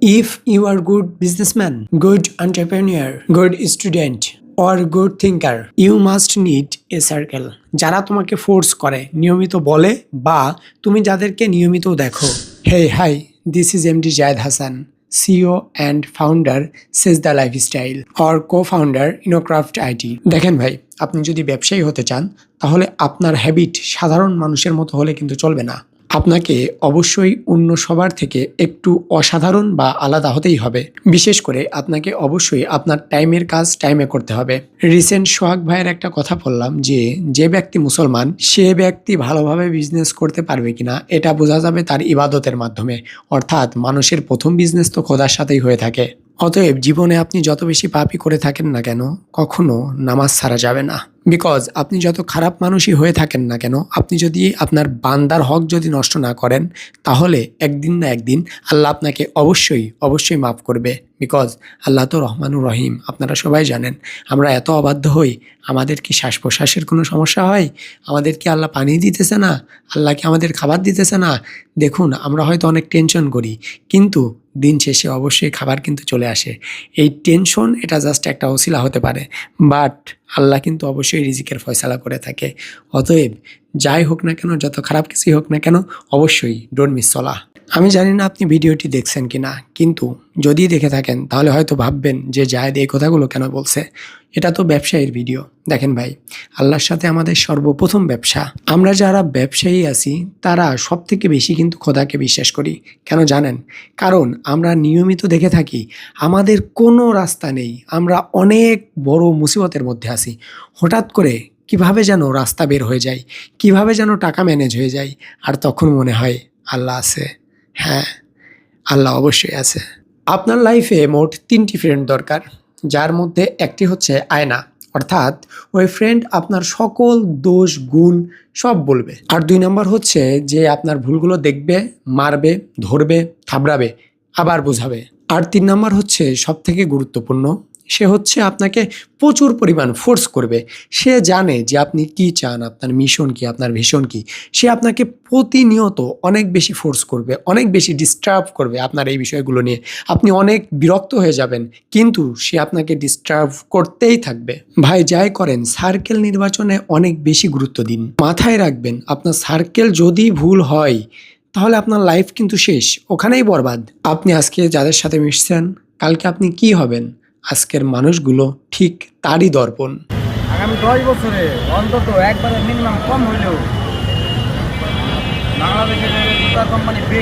If you are good businessman, good entrepreneur, good student or good thinker, you must need a circle. যারা তোমাকে force করে, নিয়মিত বলে বা তুমি যাদেরকে নিয়মিত দেখো। Hey, hi, this is MD Jayed Hassan, CEO and founder Sejda Lifestyle or co-founder Innocraft IT. দেখেন ভাই, আপনি যদি ব্যবসায়ী হতে চান তাহলে আপনার হ্যাবিট সাধারণ মানুষের মতো হলে কিন্তু চলবে না। আপনাকে অবশ্যই অন্য সবার থেকে একটু অসাধারণ বা আলাদা হতেই হবে। বিশেষ করে আপনাকে অবশ্যই আপনার টাইমের কাজ টাইমে করতে হবে। রিসেন্ট সোহাগ ভাইয়ের একটা কথা বললাম যে ব্যক্তি মুসলমান সে ব্যক্তি ভালোভাবে বিজনেস করতে পারবে কিনা এটা বোঝা যাবে তার ইবাদতের মাধ্যমে। অর্থাৎ মানুষের প্রথম বিজনেস তো খোদার সাথেই হয়ে থাকে। অতএব জীবনে আপনি যত বেশি পাপই করে থাকেন না কেন, কখনো নামাজ ছাড়া যাবে না। বিকজ আপনি যত খারাপ মানুষই হয়ে থাকেন না কেন, আপনি যদি আপনার বান্দার হক যদি নষ্ট না করেন তাহলে একদিন না একদিন আল্লাহ আপনাকে অবশ্যই মাফ করবে। বিকজ আল্লাহ তো রহমানুর রহিম, আপনারা সবাই জানেন। আমরা এত অবাধ্য হই, আমাদের কি শ্বাস প্রশ্বাসের কোনো সমস্যা হয়? আমাদের কি আল্লাহ পানি দিতেছে না? আল্লাহ কি আমাদের খাবার দিতেছে না? দেখুন, আমরা হয়তো অনেক টেনশন করি, কিন্তু দিন শেষে অবশ্যই খাবার কিন্তু চলে আসে। এই টেনশন এটা জাস্ট একটা ওসিলা হতে পারে, বাট আল্লাহ কিন্তু অবশ্যই রিজিকের ফয়সালা করে থাকে। অতএব যাই হোক না কেন, যত খারাপ কিছুই হোক না কেন, অবশ্যই ডোন্ট মিস সলাহ। আমি জানি না আপনি ভিডিওটি দেখছেন কিনা, কিন্তু যদি দেখে থাকেন তাহলে হয়তো ভাববেন যে জায়েদ এই কথাগুলো কেন বলছে। এটা তো ব্যবসায়ীর ভিডিও। দেখেন ভাই, আল্লাহর সাথে আমাদের সর্বপ্রথম ব্যবসা। আমরা যারা ব্যবসায়ী আছি তারা সব থেকে বেশি কিন্তু খোদাকে বিশ্বাস করি। কেন জানেন? কারণ আমরা নিয়মিত দেখে থাকি আমাদের কোনো রাস্তা নেই, আমরা অনেক বড় মুসিবতের মধ্যে আছি। হঠাৎ করে কিভাবে যেন রাস্তা বের হয়ে যায়, কিভাবে যেন টাকা ম্যানেজ হয়ে যায়, আর তখন মনে হয় আল্লাহ আছে। হ্যাঁ, আল্লাহ অবশ্যই আছে। আপনার লাইফে মোট 3টি ফ্রেন্ড দরকার, যার মধ্যে একটি হচ্ছে আয়না, অর্থাৎ ওই ফ্রেন্ড আপনার সকল দোষ গুণ সব বলবে। আর 2 নম্বর হচ্ছে যে আপনার ভুলগুলো দেখবে, মারবে, ধরবে, থাবড়াবে, আবার বোঝাবে। আর 3 নম্বর হচ্ছে সব থেকে গুরুত্বপূর্ণ, সে হচ্ছে আপনাকে প্রচুর পরিমাণ ফোর্স করবে। সে জানে যে আপনি কি চান, আপনার মিশন কি, আপনার ভিশন কি। সে আপনাকে প্রতিনিয়ত অনেক বেশি ফোর্স করবে, অনেক বেশি ডিস্টার্ব করবে আপনার এই বিষয়গুলো নিয়ে। আপনি অনেক বিরক্ত হয়ে যাবেন, কিন্তু সে আপনাকে ডিস্টার্ব করতেই থাকবে। ভাই যাই করেন, সার্কেল নির্বাচনে অনেক বেশি গুরুত্ব দিন। মাথায় রাখবেন, আপনার সার্কেল যদি ভুল হয় তাহলে আপনার লাইফ কিন্তু শেষ, ওখানেই বরবাদ। আপনি আজকে যাদের সাথে মিশছেন, কালকে আপনি কি হবেন? আজকের মানুষগুলো ঠিক তারই দর্পণ। আগামী 10 বছরে অন্তত একবারে মিনিমাম কম হইলেও বাংলাদেশের জুতা কোম্পানি বে